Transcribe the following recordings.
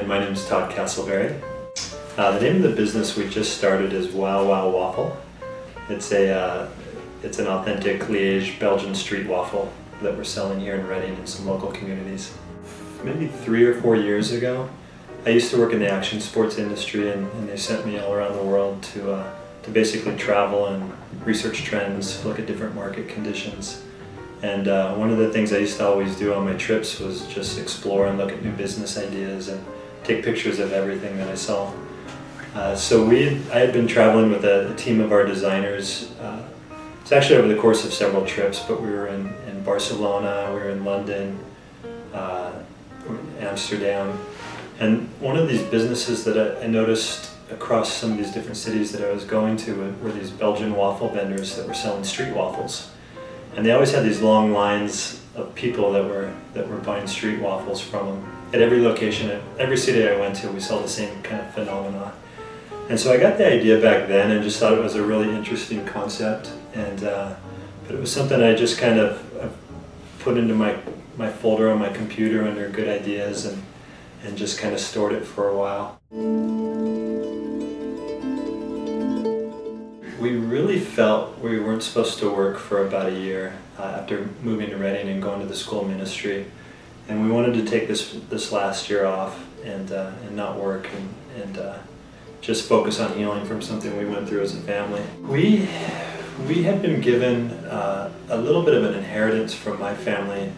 and my name is Cassleberry. The name of the business we just started is Waffle. It's an authentic Liège Belgian Street Waffle that we're selling here in Reading in some local communities. Maybe 3 or 4 years ago, I used to work in the action sports industry, and they sent me all around the world to basically travel and research trends, look at different market conditions. And one of the things I used to always do on my trips was just explore and look at new business ideas and take pictures of everything that I saw. I had been traveling with a team of our designers. It's actually over the course of several trips, but we were in Barcelona, we were in London, Amsterdam. And one of these businesses that I noticed across some of these different cities that I was going to were these Belgian waffle vendors that were selling street waffles. And they always had these long lines of people that were buying street waffles from them. At every location, at every city I went to, we saw the same kind of phenomena. And so I got the idea back then and just thought it was a really interesting concept. But it was something I just kind of put into my folder on my computer under good ideas and just kind of stored it for a while. We really felt we weren't supposed to work for about a year after moving to Reading and going to the school ministry. And we wanted to take this last year off and not work and just focus on healing from something we went through as a family. We had been given a little bit of an inheritance from my family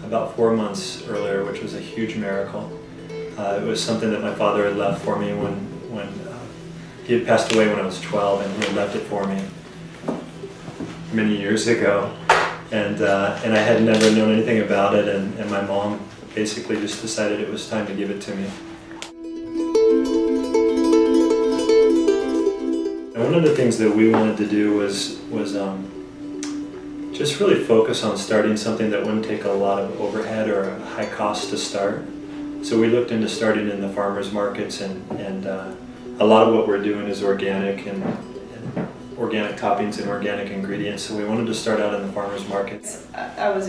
about 4 months earlier, which was a huge miracle. It was something that my father had left for me when he had passed away when I was 12, and he had left it for me many years ago. And I had never known anything about it, and my mom basically just decided it was time to give it to me. And one of the things that we wanted to do was just really focus on starting something that wouldn't take a lot of overhead or a high cost to start. So we looked into starting in the farmers markets, and a lot of what we're doing is organic and organic toppings and organic ingredients. So we wanted to start out in the farmers markets. I was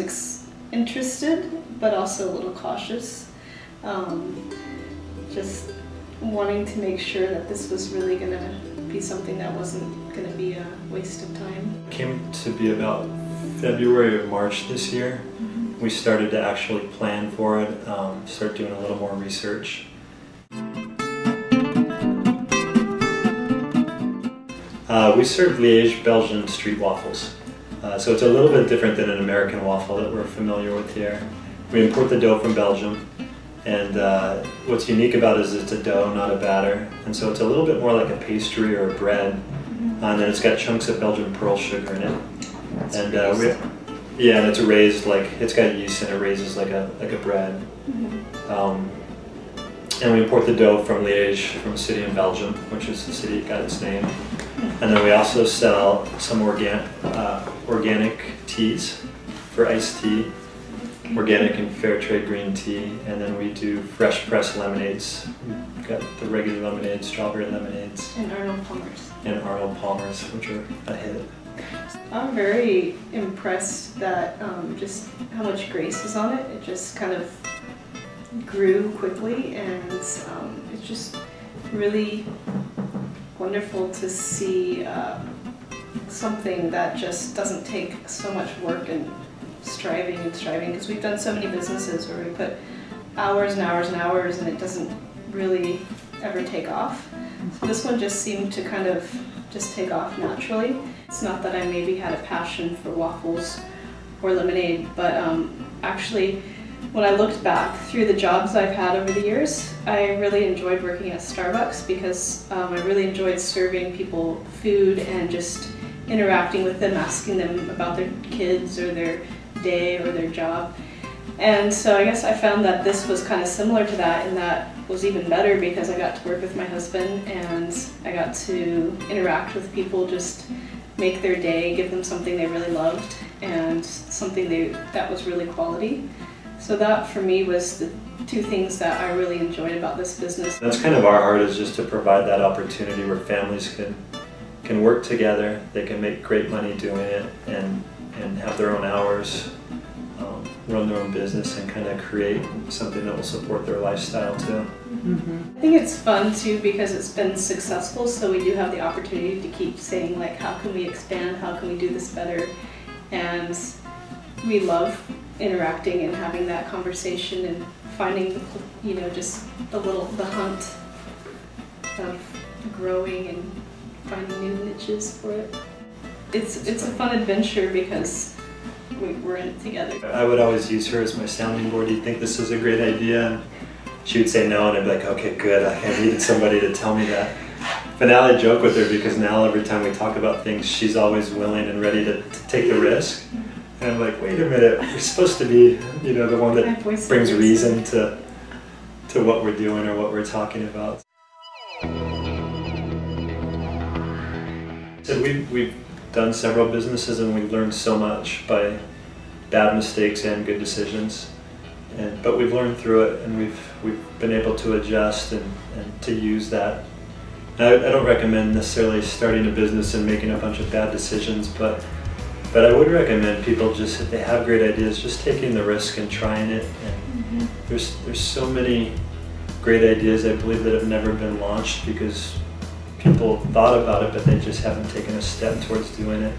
interested, but also a little cautious. Just wanting to make sure that this was really going to be something that wasn't going to be a waste of time. It came to be about February or March this year. We started to actually plan for it, start doing a little more research. We serve Liège Belgian Street Waffles. So it's a little bit different than an American waffle that we're familiar with here. We import the dough from Belgium, and what's unique about it is it's a dough, not a batter. And so it's a little bit more like a pastry or a bread, and then it's got chunks of Belgian pearl sugar in it. And and it's raised it's got yeast and it raises like a bread. And we import the dough from Liège, from a city in Belgium, which is the city that got its name. And then we also sell some organic teas for iced tea, organic and fair trade green tea, and then we do fresh pressed lemonades. We've got the regular lemonades, strawberry lemonades. And Arnold Palmer's. And Arnold Palmer's, which are a hit. I'm very impressed that just how much grace is on it. It just kind of grew quickly, and it's just really wonderful to see something that just doesn't take so much work and striving, because we've done so many businesses where we put hours and hours and hours and it doesn't really ever take off. So this one just seemed to kind of just take off naturally. It's not that I maybe had a passion for waffles or lemonade, but actually when I looked back through the jobs I've had over the years, I really enjoyed working at Starbucks because I really enjoyed serving people food and just interacting with them, asking them about their kids or their day or their job. And so I guess I found that this was kind of similar to that, and that was even better because I got to work with my husband and I got to interact with people, just make their day, give them something they really loved and something that was really quality. So that for me was the two things that I really enjoyed about this business. That's kind of our heart, is just to provide that opportunity where families can work together, they can make great money doing it and have their own hours, run their own business and kind of create something that will support their lifestyle too. I think it's fun too because it's been successful, so we do have the opportunity to keep saying like, how can we expand, how can we do this better, and we love interacting and having that conversation and finding, you know, just the hunt of growing and finding new niches for it. It's a fun adventure because we're in it together. I would always use her as my sounding board. Do you think this is a great idea? And she would say no, and I'd be like, okay, good. I needed somebody to tell me that. But now I joke with her because now every time we talk about things, she's always willing and ready to take the risk. And I'm like, wait a minute, we're supposed to be, you know, the one that brings reason to what we're doing or what we're talking about. So we've done several businesses and we've learned so much by bad mistakes and good decisions. But we've learned through it, and we've been able to adjust and to use that. I don't recommend necessarily starting a business and making a bunch of bad decisions, but I would recommend people just, if they have great ideas, just taking the risk and trying it. And there's so many great ideas, I believe, that have never been launched because people thought about it, but they just haven't taken a step towards doing it.